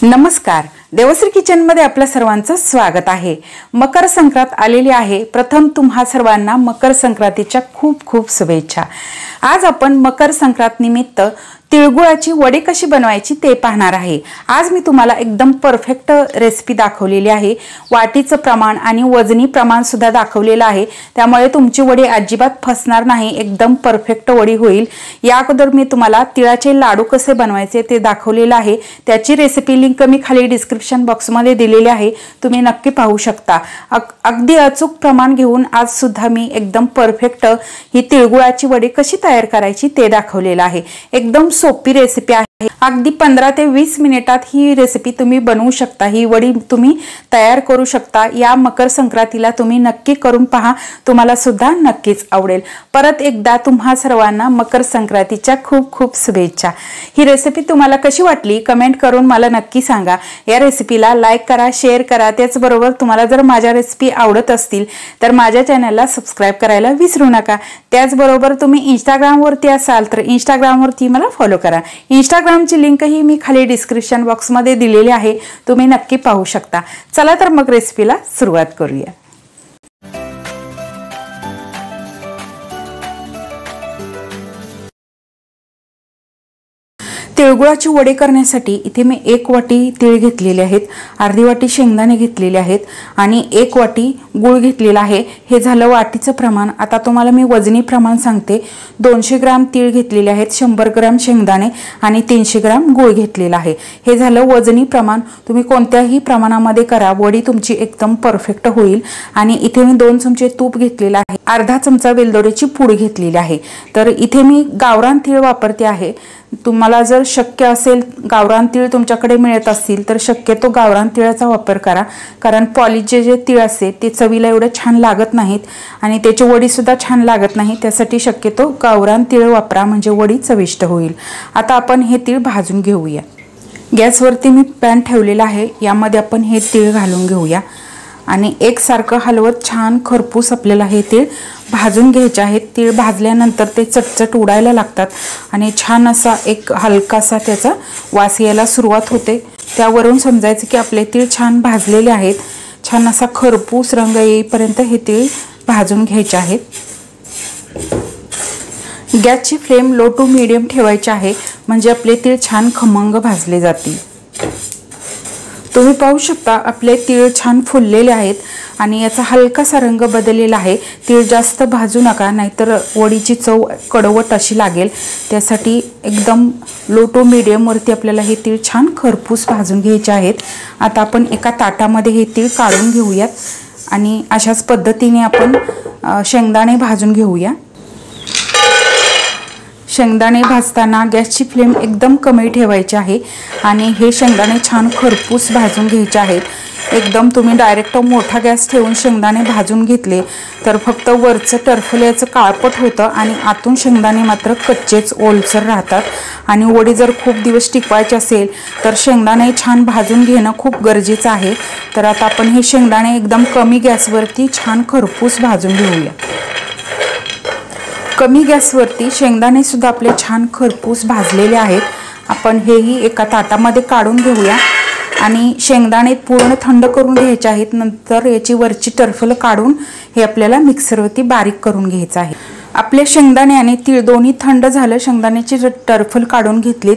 नमस्कार, देवश्री किचन मध्ये आपल्या सर्वांचं स्वागत आहे। मकर संक्रांत आलेली आहे। प्रथम तुम्हा सर्वांना मकर संक्रांतीच्या खूप खूप शुभेच्छा। आज आपण मकर संक्रांत निमित्त तिळगुळाची वडी कशी बनवायची ते पाहणार आहे। आज मी तुम्हाला एकदम परफेक्ट रेसिपी दाखवलेली आहे। वाटीचं प्रमाण आणि वजनी प्रमाण सुद्धा दाखवलेलं आहे, त्यामुळे तुमची वडी अजिबात फसणार नाही, एकदम परफेक्ट वडी होईल। या अगोदर मी तुम्हाला तिळाचे लाडू कसे बनवायचे ते दाखवलेलं आहे, त्याची रेसिपी लिंक मी खाली डिस्क्रिप्शन बॉक्स मध्ये दिलेली आहे, तुम्ही नक्की पाहू शकता। अगदी अचूक प्रमाण घेऊन आज सुद्धा मी एकदम परफेक्ट ही तिळगुळाची वडी कशी तयार करायची ते दाखवलेलं आहे। एकदम सोपी रेसिपी आहे। अगदी 15 ते 20 मिनिटात ही रेसिपी तुम्ही बनवू शकता। ही वडी तुम्ही तयार करू शकता। या मकर संक्रांतीला तुम्ही नक्की करून पहा, तुम्हाला सुद्धा नक्कीच आवडेल। परत एकदा तुम्हा सर्वांना मकर संक्रांतीच्या खूप खूप शुभेच्छा। ही रेसिपी तुम्हाला कशी वाटली कमेंट करून मला नक्की सांगा। या रेसिपीला लाईक करा, शेअर करा। त्याचबरोबर तुम्हाला जर माझ्या रेसिपी आवडत असतील तर माझ्या चॅनलला सबस्क्राइब करायला विसरू नका। त्याचबरोबर तुम्ही इंस्टाग्राम वरती असाल तर इंस्टाग्राम वरती मला फॉलो करा। इंस्टाग्रामची लिंक ही मी खाली डिस्क्रिप्शन बॉक्स मध्ये दिलेली आहे, तुम्ही नक्की पाहू शकता। चला तर मग रेसिपीला सुरुवात करूया। तिळगुळाची वडी करण्यासाठी इथे मी 1 वाटी तीळ घेतलेले आहेत, अर्धी वाटी शेंगदाणे घेतलेले आहेत आणि 1 वाटी गूळ घेतलेला आहे। हे झालं वाटीचं प्रमाण। आता तुम्हाला मी वजनी प्रमाण सांगते। 200 ग्राम तीळ घेतलेले आहेत, 100 ग्राम शेंगदाणे आणि 300 ग्राम गूळ घेतलेला आहे। हे झालं वजनी प्रमाण। तुम्ही कोणत्याही प्रमाणामध्ये करा, वडी तुमची एकदम परफेक्ट होईल। आणि इथे मी 2 चमचे तूप घेतलेला आहे, अर्धा चमचा वेलदोड्याची पूड घेतलेली आहे। तर इथे मी गावरान तीळ वापरते आहे। तुम्हाला जर शक्य असेल, गावरान तीळ तुमच्याकडे मिळत असतील तर शक्यतो गावरान तिळाचा वापर करा, कारण पॉलिशचे जे तीळ असते ते चवीला एवढे छान लागत नाहीत आणि त्याची वडी सुद्धा छान लागत नाही। त्यासाठी शक्यतो गावरान तीळ वापरा, म्हणजे वडी चविष्ट होईल। आता आपण हे तीळ भाजून घेऊया। गॅसवरती मी पॅन ठेवलेला आहे, यामध्ये आपण हे तीळ घालून घेऊया आणि एकसारखं हलवत छान खरपूस आपल्याला हे तीळ भाजून घ्यायचे आहेत। तीळ भाजल्यानंतर ते चटचट उडायला लागतात आणि छान असा एक हलकासा त्याचा वास यायला सुरुवात होते। त्यावरून समजायचं की आपले तीळ छान भाजलेले आहेत। छान असा खरपूस रंग येईपर्यंत हे तीळ भाजून घ्यायचे आहेत। गॅसची फ्लेम लो टू मीडियम ठेवायची आहे, म्हणजे आपले तीळ छान खमंग भाजले जातील। तुम्ही पाहू शकता आपले तीळ छान फुललेले आहेत आणि याचा हलकासा रंग बदललेला आहे। तीळ जास्त भाजू नका, नाहीतर वडीची चव कडवट अशी लागेल। त्यासाठी एकदम लो टू मीडियम वरती आपल्याला हे तीळ छान खरपूस भाजून घ्यायचे आहेत। आता आपण एका ताटामध्ये हे तीळ काढून घेऊयात आणि अशाच पद्धतीने आपण शेंगदाणे भाजून घेऊया। शेंगदाणे भाजताना गॅसची फ्लेम एकदम कमी ठेवायची आहे आणि हे शेंगदाणे छान खरपूस भाजून घ्यायचे आहेत। एकदम तुम्ही डायरेक्ट मोठा गॅस ठेवून शेंगदाणे भाजून घेतले तर फक्त वरचं टरफल्याचं काळपट होतं आणि आतून शेंगदाणे मात्र कच्चेच ओलसर राहतात। आणि वडी जर खूप दिवस टिकवायची असेल तर शेंगदाणे छान भाजून घेणं खूप गरजेचं आहे। तर आता आपण हे शेंगदाणे एकदम कमी गॅसवरती छान खरपूस भाजून घेऊया। कमी गॅसवरती शेंगदाणे सुद्धा आपले छान खरपूस भाजलेले आहेत। आपण हेही एका ताटामध्ये काढून घेऊया आणि शेंगदाणे पूर्ण थंड करून घ्यायचे आहेत। नंतर याची वरची टरफल काढून हे आपल्याला मिक्सरवरती बारीक करून घ्यायचं आहे। आपले शेंगदाणे आणि तीळ दोन्ही थंड झालं, शेंगदाण्याची टरफल काढून घेतलीत।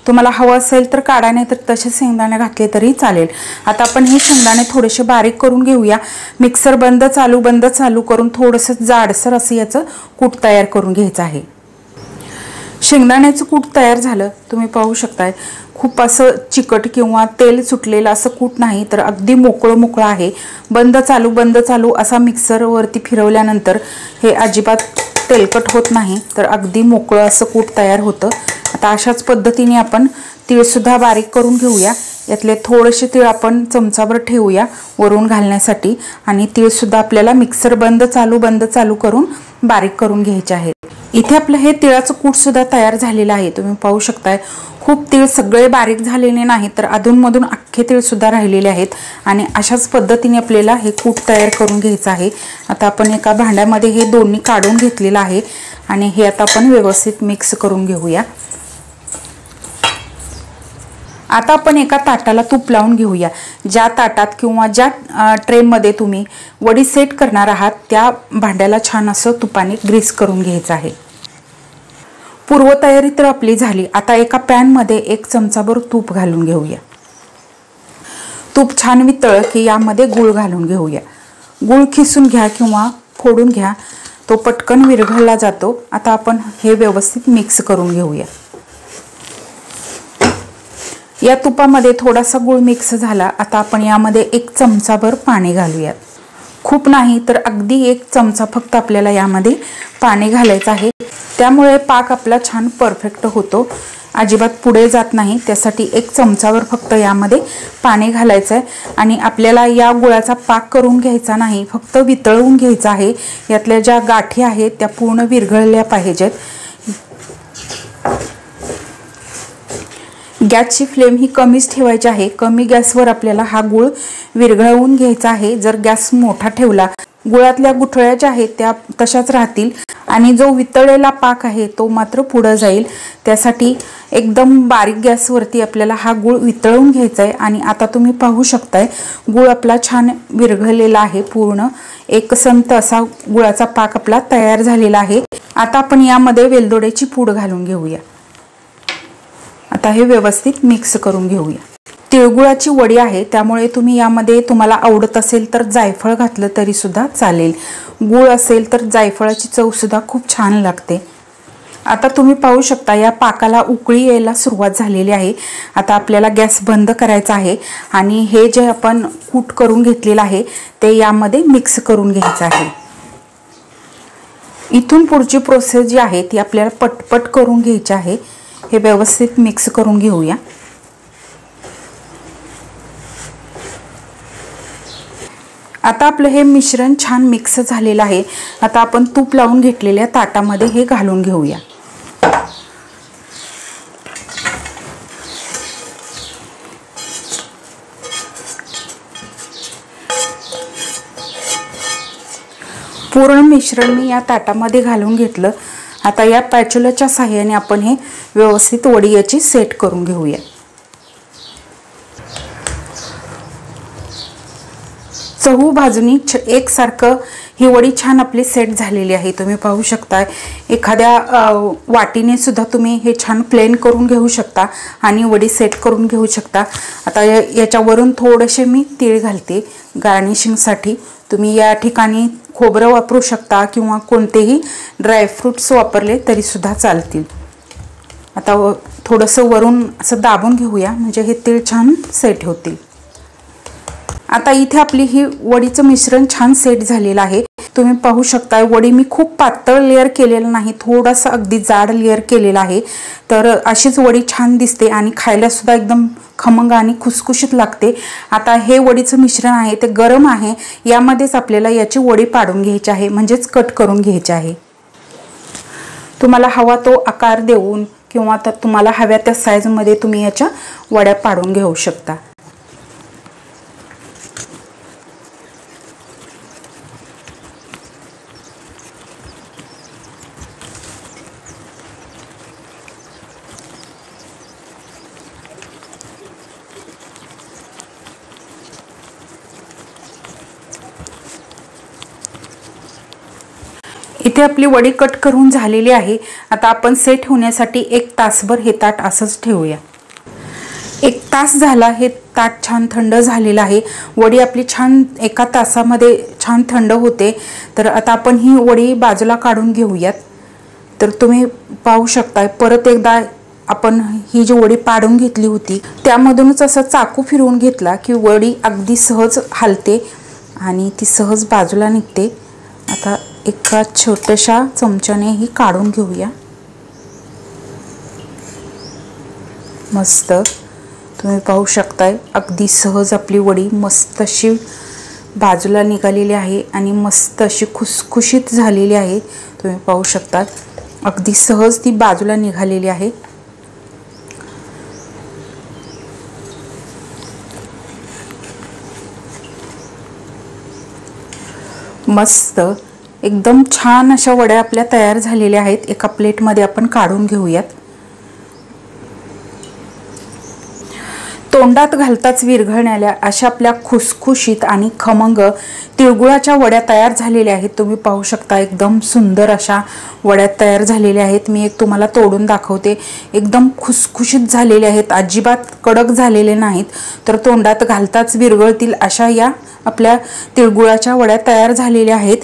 तुम्हाला हवं असेल तर काढा, नाही तर तसेच शेंगदाणे घातले तरी चालेल। आता आपण हे शेंगदाणे थोडेसे बारीक करून घेऊया। मिक्सर बंद चालू करून थोडंसं जाडसर असं याचं कूट तयार करून घ्यायचं आहे। शेंगदाण्याचं कूट तयार झालं, तुम्ही पाहू शकताय। खूप असं चिकट किंवा तेल सुटलेलं असं कूट नाही, तर अगदी मोकळं आहे। बंद चालू असा मिक्सरवरती फिरवल्यानंतर हे अजिबात तेलकट होत नाही, तर अगदी मोकळं असं कूट तयार होतं। आता अशाच पद्धतीने आपण तीळ सुद्धा बारीक करून घेऊया। यातले थोडेसे तीळ आपण चमचाभर ठेवूया वरून घालण्यासाठी आणि तीळ सुद्धा आपल्याला मिक्सर बंद चालू करून बारीक करून घ्यायचे आहेत। इथे आपलं हे तिळाचं कूट सुद्धा तयार झालेलं आहे, तुम्ही पाहू शकताय। खूप तीळ सगळे बारीक झालेले नाही, तर अधूनमधून अख्खे तीळ सुद्धा राहिलेले आहेत आणि अशाच पद्धतीने आपल्याला हे कूट तयार करून घ्यायचं आहे। आता आपण एका भांड्यामध्ये हे दोन्ही काढून घेतलेलं आहे आणि हे आता आपण व्यवस्थित मिक्स करून घेऊया। आता आपण एका ताटाला तूप लावून घेऊया। ज्या ताटात किंवा ज्या ट्रेमध्ये तुम्ही वडी सेट करणार आहात त्या भांड्याला छान असं तुपाने ग्रीस करून घ्यायचं आहे। पूर्वतयारी तर आपली झाली। आता एका पॅन मध्ये 1 चमचाभर तूप घालून घेऊया। तूप छान वितळलं की यामध्ये गूळ घालून घेऊया। गूळ खिसून घ्या किंवा फोडून घ्या, तो पटकन विरघळला जातो। आता आपण हे व्यवस्थित मिक्स करून घेऊया। या तुपामध्ये थोडासा गूळ मिक्स झाला। आता आपण यामध्ये 1 चमचाभर पाणी घालूया। खूप नाही तर अगदी 1 चमचा फक्त आपल्याला यामध्ये पाणी घालायचं आहे। त्यामुळे पाक आपला छान परफेक्ट होतो, अजिबात पुढे जात नाही। त्यासाठी 1 चमचावर फक्त यामध्ये पाणी घालायचं आहे आणि आपल्याला या गुळाचा पाक करून घ्यायचा नाही, फक्त वितळवून घ्यायचा आहे। यातल्या ज्या गाठी आहेत त्या पूर्ण विरघळल्या पाहिजेत। गॅसची फ्लेम ही कमीच ठेवायची आहे। कमी गॅसवर आपल्याला हा गूळ विरघळवून घ्यायचा आहे। जर गॅस मोठा ठेवला, गुळातल्या गुठळ्या ज्या आहेत त्या तशाच राहतील आणि जो वितळलेला पाक आहे तो मात्र पुढे जाईल। त्यासाठी एकदम बारीक गॅसवरती आपल्याला हा गूळ वितळवून घ्यायचा आहे। आणि आता तुम्ही पाहू शकताय गूळ आपला छान विरघळलेला आहे। पूर्ण एकसंत असा गुळाचा पाक आपला तयार झालेला आहे। आता आपण यामध्ये वेलदोड्याची पूड घालून घेऊया। आता हे व्यवस्थित मिक्स करून घेऊया। तिळगुळाची वडी आहे त्यामुळे तुम्ही यामध्ये तुम्हाला आवडत असेल तर जायफळ घातलं तरी सुद्धा चालेल। गूळ असेल तर जायफळाची चव सुद्धा खूप छान लागते। आता तुम्ही पाहू शकता या पाकाला उकळी यायला सुरुवात झालेली आहे। आता आपल्याला गॅस बंद करायचा आहे आणि हे जे आपण कूट करून घेतलेलं आहे ते यामध्ये मिक्स करून घ्यायचं आहे। इथून पुढची प्रोसेस जी आहे ती आपल्याला पटपट करून घ्यायची आहे। हे व्यवस्थित मिक्स करून घेऊया। आता आपलं हे मिश्रण छान मिक्स झालेलं आहे। आता आपण तूप लावून घेतलेल्या ताटामध्ये हे घालून घेऊया। पूर्ण मिश्रण मी या ताटामध्ये घालून घेतलं। आता या पॅच्युलाच्या सहाय्याने आपण हे व्यवस्थित वडी याची सेट करून घेऊया। चहू बाजूनी एकसारखं ही वडी छान आपली सेट झालेली आहे। तुम्ही पाहू शकता एखाद्या वाटीने सुद्धा तुम्ही हे छान प्लेन करून घेऊ शकता आणि वडी सेट करून घेऊ शकता। आता याच्यावरून थोडेसे मी तीळ घालते गार्निशिंगसाठी। तुम्ही या ठिकाणी खोबरं वापरू शकता किंवा कोणतेही ड्रायफ्रुट्स वापरले तरी सुद्धा चालतील। आता थोडंसं वरून असं दाबून घेऊया म्हणजे हे तीळ छान सेट होतील। आता इथे आपली ही वडीचं मिश्रण छान सेट झालेलं आहे। तुम्ही पाहू शकता वडी मी खूप पातळ लेयर केलेलं नाही, थोडासा अगदी जाड लेयर केलेला आहे। तर अशीच वडी छान दिसते आणि खायला सुद्धा एकदम खमंग आणि खुसखुशीत लागते। आता हे वडीचं मिश्रण आहे ते गरम आहे, यामध्येच आपल्याला याची वडी पाडून घ्यायची आहे म्हणजेच कट करून घ्यायची आहे। तुम्हाला हवा तो आकार देऊन किंवा तर तुम्हाला हव्या त्या साईजमध्ये तुम्ही याच्या वड्या पाडून घेऊ शकता। इथे आपली वडी कट करून झालेली आहे। आता आपण सेट होण्यासाठी 1 तासभर हे ताट असंच ठेवूया। 1 तास झाला, हे ताट छान थंड झालेलं आहे। वडी आपली छान 1 तासामध्ये छान थंड होते। तर आता आपण ही वडी बाजूला काढून घेऊयात। तर तुम्ही पाहू शकता परत एकदा आपण ही जी वडी पाडून घेतली होती त्यामधूनच असं चाकू फिरवून घेतला की वडी अगदी सहज हलते आणि ती सहज बाजूला निघते। आता एका छोट्याशा चमच्याने ही काढून घेऊया। मस्त तुम्ही पाहू शकताय अगदी सहज आपली वडी मस्त अशी बाजूला निघालेली आहे आणि मस्त अशी खुसखुशीत झालेली आहे। तुम्ही पाहू शकता अगदी सहज ती बाजूला निघालेली आहे। मस्त एकदम छान अशा वड्या आपल्या तयार झालेल्या आहेत। एका प्लेटमध्ये आपण काढून घेऊयात। तोंडात घालताच विरघळणाऱ्या अशा आपल्या खुसखुशीत आणि खमंग तिळगुळाच्या वड्या तयार झालेल्या आहेत। तुम्ही पाहू शकता एकदम सुंदर अशा वड्या तयार झालेल्या आहेत। मी एक तुम्हाला तोडून दाखवते। एकदम खुसखुशीत झालेले आहेत, अजिबात कडक झालेले नाहीत, तर तोंडात घालताच विरघळतील अशा या आपल्या तिळगुळाच्या वड्या तयार झालेल्या आहेत।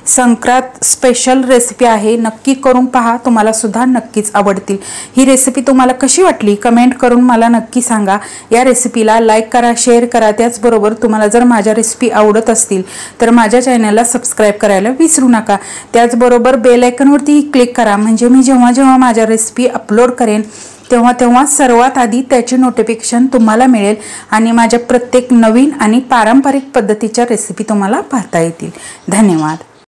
संक्रांत स्पेशल रेसिपी आहे, नक्की करून पहा, तुम्हाला सुद्धा नक्कीच आवडतील। ही रेसिपी तुम्हाला कशी वाटली कमेंट करून मला नक्की सांगा। या रेसिपीला लाईक करा, शेअर करा। त्याचबरोबर तुम्हाला जर माझ्या रेसिपी आवडत असतील तर माझ्या चॅनलला सबस्क्राईब करायला विसरू नका। त्याचबरोबर बेल आयकॉनवरती क्लिक करा, म्हणजे मी जेव्हा जेव्हा माझ्या रेसिपी अपलोड करेन तेव्हा सर्वात आधी त्याचे नोटिफिकेशन तुम्हाला मिळेल आणि माझ्या प्रत्येक नवीन आणि पारंपरिक पद्धतीच्या रेसिपी तुम्हाला पाहता येतील। धन्यवाद।